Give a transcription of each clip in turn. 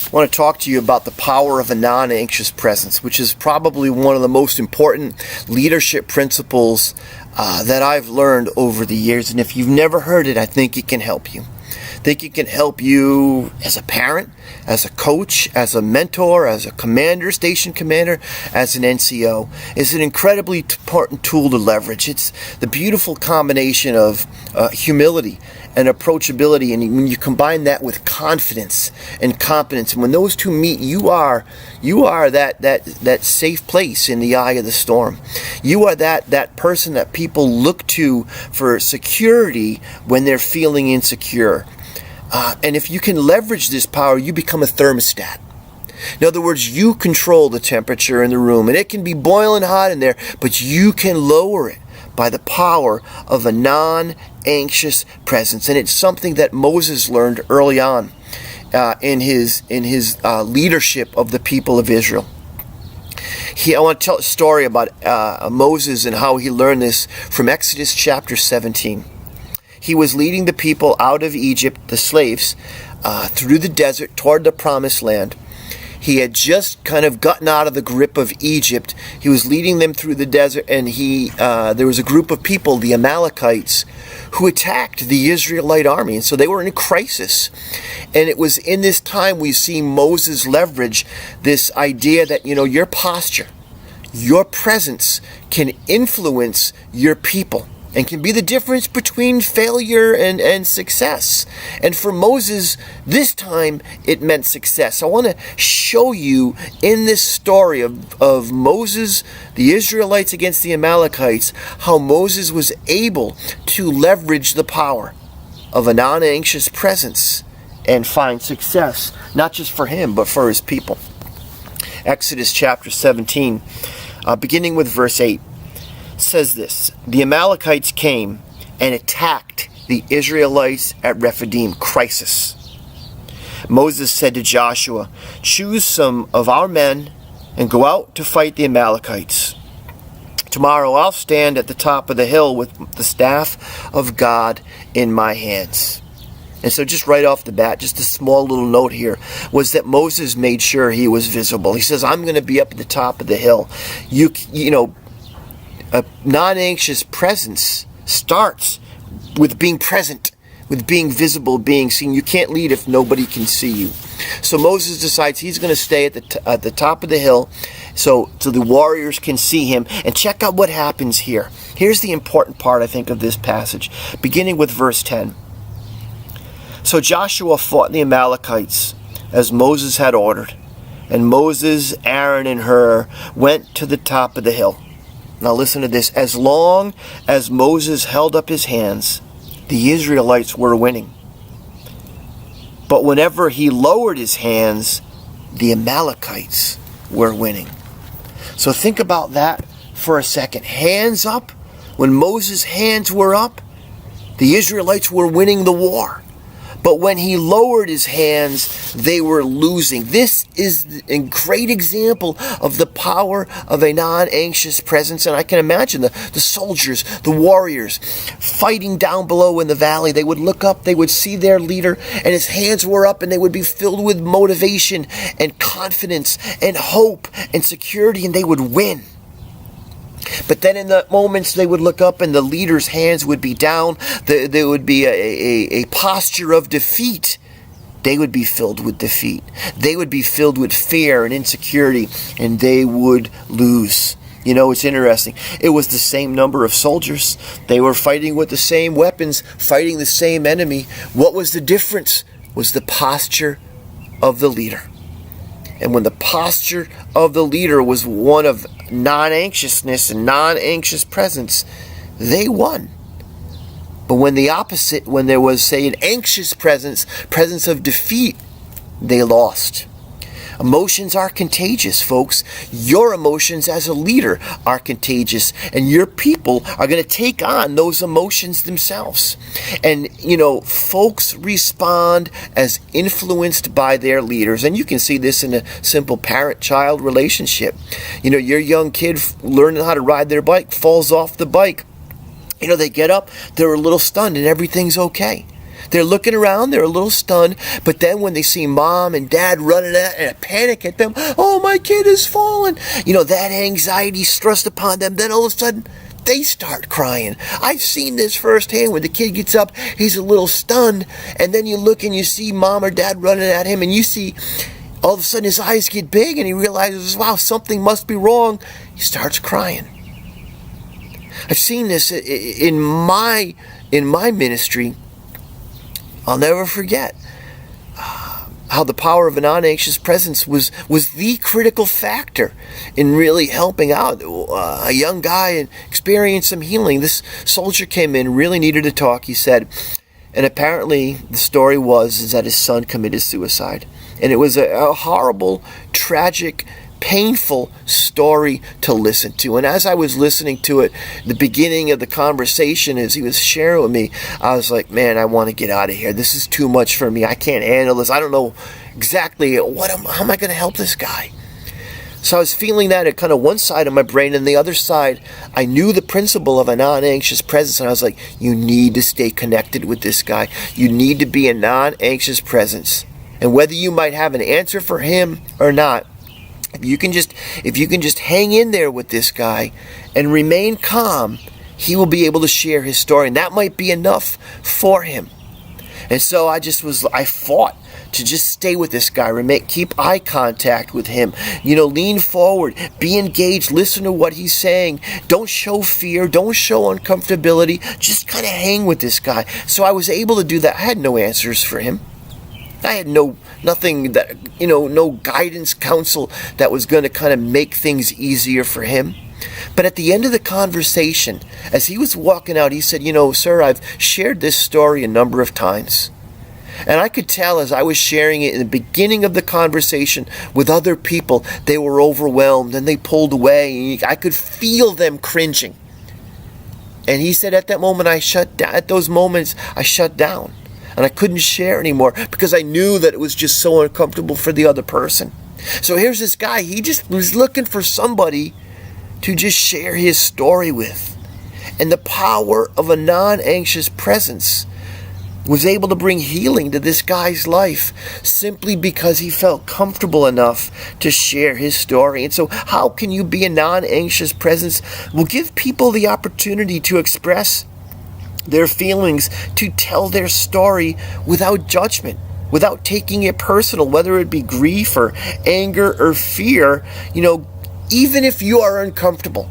I want to talk to you about the power of a non-anxious presence, which is probably one of the most important leadership principles that I've learned over the years. And if you've never heard it, I think it can help you. I think it can help you as a parent, as a coach, as a mentor, as a commander, station commander, as an NCO. It's an incredibly important tool to leverage. It's the beautiful combination of humility and approachability, and when you combine that with confidence and competence, and when those two meet, you are that safe place in the eye of the storm. You are that person that people look to for security when they're feeling insecure. And if you can leverage this power, you become a thermostat. In other words, you control the temperature in the room, and it can be boiling hot in there, but you can lower it by the power of a non-anxious presence. And it's something that Moses learned early on in his leadership of the people of Israel. I want to tell a story about Moses and how he learned this from Exodus chapter 17. He was leading the people out of Egypt, the slaves, through the desert toward the promised land. He had just kind of gotten out of the grip of Egypt. He was leading them through the desert, and there was a group of people, the Amalekites, who attacked the Israelite army. And so they were in a crisis. And it was in this time we see Moses leverage this idea that, your posture, your presence can influence your people and can be the difference between failure and success. And for Moses, this time, it meant success. I want to show you in this story of Moses, the Israelites against the Amalekites, how Moses was able to leverage the power of a non-anxious presence and find success, not just for him, but for his people. Exodus chapter 17, beginning with verse 8. Says this: the Amalekites came and attacked the Israelites at Rephidim. Crisis. Moses said to Joshua, "Choose some of our men and go out to fight the Amalekites. Tomorrow I'll stand at the top of the hill with the staff of God in my hands." And so just right off the bat, just a small little note here, was that Moses made sure he was visible. He says, I'm going to be up at the top of the hill. A non-anxious presence starts with being present, with being visible, being seen. You can't lead if nobody can see you. So Moses decides he's going to stay at the top of the hill so the warriors can see him. And check out what happens here. Here's the important part, I think, of this passage, beginning with verse 10. So Joshua fought the Amalekites as Moses had ordered, and Moses, Aaron, and Hur went to the top of the hill. Now listen to this. As long as Moses held up his hands, the Israelites were winning. But whenever he lowered his hands, the Amalekites were winning. So think about that for a second. Hands up. When Moses' hands were up, the Israelites were winning the war. But when he lowered his hands, they were losing. This is a great example of the power of a non-anxious presence. And I can imagine the soldiers, the warriors, fighting down below in the valley. They would look up, they would see their leader, and his hands were up, and they would be filled with motivation and confidence and hope and security, and they would win. But then in the moments they would look up and the leader's hands would be down, there would be a posture of defeat. They would be filled with defeat. They would be filled with fear and insecurity, and they would lose. It's interesting. It was the same number of soldiers. They were fighting with the same weapons, fighting the same enemy. What was the difference? Was the posture of the leader. And when the posture of the leader was one of non-anxiousness and non-anxious presence, they won. But when the opposite, when there was, say, an anxious presence of defeat, they lost. Emotions are contagious, folks. Your emotions as a leader are contagious, and your people are going to take on those emotions themselves. And, folks respond as influenced by their leaders. And you can see this in a simple parent-child relationship. Your young kid learning how to ride their bike falls off the bike. They get up, they're a little stunned, and everything's okay. They're looking around, they're a little stunned, but then when they see mom and dad running out and a panic at them, oh, my kid has fallen. That anxiety stressed upon them. Then all of a sudden, they start crying. I've seen this firsthand. When the kid gets up, he's a little stunned, and then you look and you see mom or dad running at him, and you see all of a sudden his eyes get big, and he realizes, wow, something must be wrong. He starts crying. I've seen this in my ministry. I'll never forget how the power of a non-anxious presence was the critical factor in really helping out a young guy and experience some healing. This soldier came in, really needed to talk, he said, and apparently the story is that his son committed suicide. And it was a horrible, tragic, painful story to listen to. And as I was listening to it, the beginning of the conversation, as he was sharing with me, I was like, man, I want to get out of here. This is too much for me. I can't handle this. I don't know exactly how am I going to help this guy? So I was feeling that at kind of one side of my brain, and the other side, I knew the principle of a non-anxious presence, and I was like, you need to stay connected with this guy. You need to be a non-anxious presence. And whether you might have an answer for him or not, if you can just hang in there with this guy and remain calm, he will be able to share his story, and that might be enough for him. And so I fought to just stay with this guy, keep eye contact with him, lean forward, be engaged, listen to what he's saying. Don't show fear, don't show uncomfortability, just kind of hang with this guy. So I was able to do that. I had no answers for him. I had nothing that, no guidance, counsel that was going to kind of make things easier for him. But at the end of the conversation, as he was walking out, he said, sir, I've shared this story a number of times. And I could tell as I was sharing it in the beginning of the conversation with other people, they were overwhelmed and they pulled away. I could feel them cringing. And he said, at that moment, I shut down. And I couldn't share anymore because I knew that it was just so uncomfortable for the other person. So here's this guy. He just was looking for somebody to just share his story with. And the power of a non-anxious presence was able to bring healing to this guy's life simply because he felt comfortable enough to share his story. And so how can you be a non-anxious presence? Well, give people the opportunity to express their feelings, to tell their story without judgment, without taking it personal, whether it be grief or anger or fear. Even if you are uncomfortable,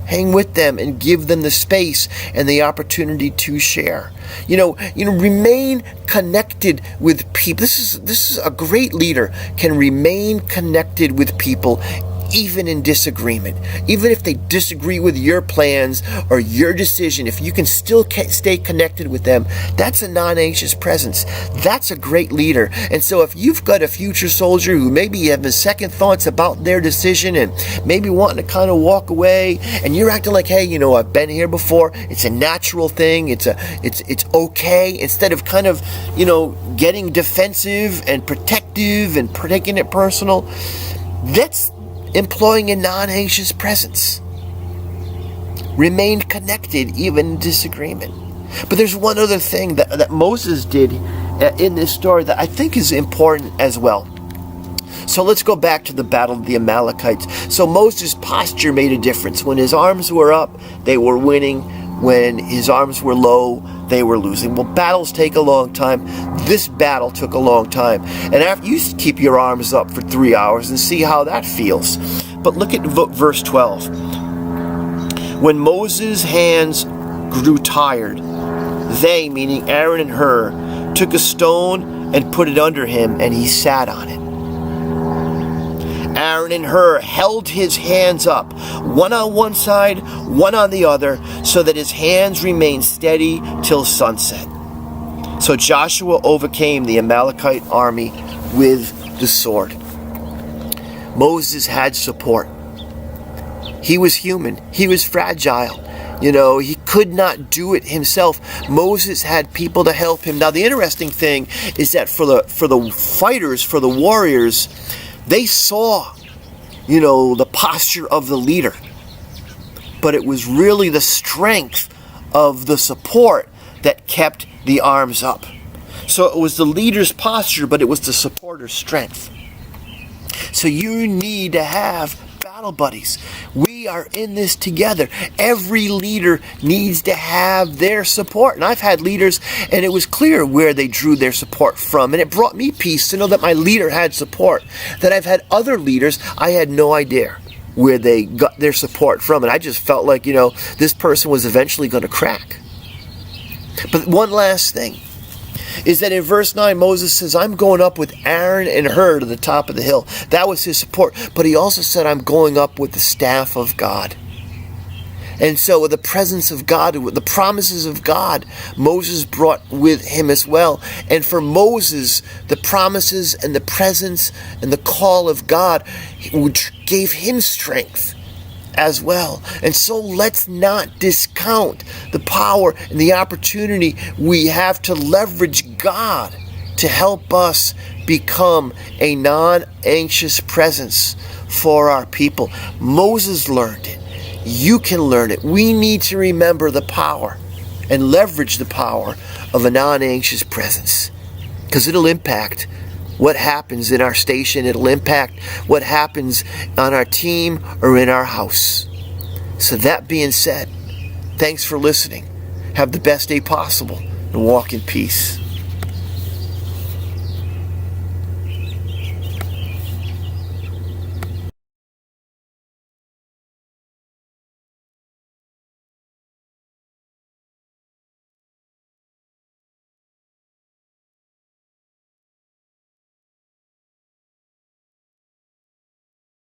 hang with them and give them the space and the opportunity to share. Remain connected with people. This is a great leader can remain connected with people even in disagreement. Even if they disagree with your plans or your decision, if you can still stay connected with them, that's a non-anxious presence. That's a great leader. And so if you've got a future soldier who maybe having second thoughts about their decision and maybe wanting to kind of walk away, and you're acting like, hey, I've been here before, it's a natural thing, it's okay, instead of kind of, getting defensive and protective and taking it personal, that's employing a non-anxious presence. Remain connected even in disagreement. But there's one other thing that Moses did in this story that I think is important as well. So let's go back to the battle of the Amalekites. So Moses' posture made a difference. When his arms were up, they were winning. When his arms were low, they were losing. Well, battles take a long time. This battle took a long time. And after you keep your arms up for 3 hours and see how that feels. But look at verse 12. When Moses' hands grew tired, they, meaning Aaron and Hur, took a stone and put it under him, and he sat on it. Aaron and Hur held his hands up, one on one side, one on the other, so that his hands remained steady till sunset. So Joshua overcame the Amalekite army with the sword. Moses had support. He was human. He was fragile. He could not do it himself. Moses had people to help him. Now, the interesting thing is that for the fighters, for the warriors, they saw, the posture of the leader. But it was really the strength of the support that kept the arms up. So it was the leader's posture, but it was the supporter's strength. So you need to have battle buddies. We are in this together. Every leader needs to have their support. And I've had leaders, and it was clear where they drew their support from. And it brought me peace to know that my leader had support. That I've had other leaders, I had no idea where they got their support from. And I just felt like, this person was eventually going to crack. But one last thing is that in verse 9, Moses says, I'm going up with Aaron and Hur to the top of the hill. That was his support. But he also said, I'm going up with the staff of God. And so with the presence of God, with the promises of God, Moses brought with him as well. And for Moses, the promises and the presence and the call of God gave him strength as well. And so let's not discount the power and the opportunity we have to leverage God to help us become a non-anxious presence for our people. Moses learned it. You can learn it. We need to remember the power and leverage the power of a non-anxious presence, because it'll impact what happens in our station. It'll impact what happens on our team or in our house. So that being said, thanks for listening. Have the best day possible and walk in peace.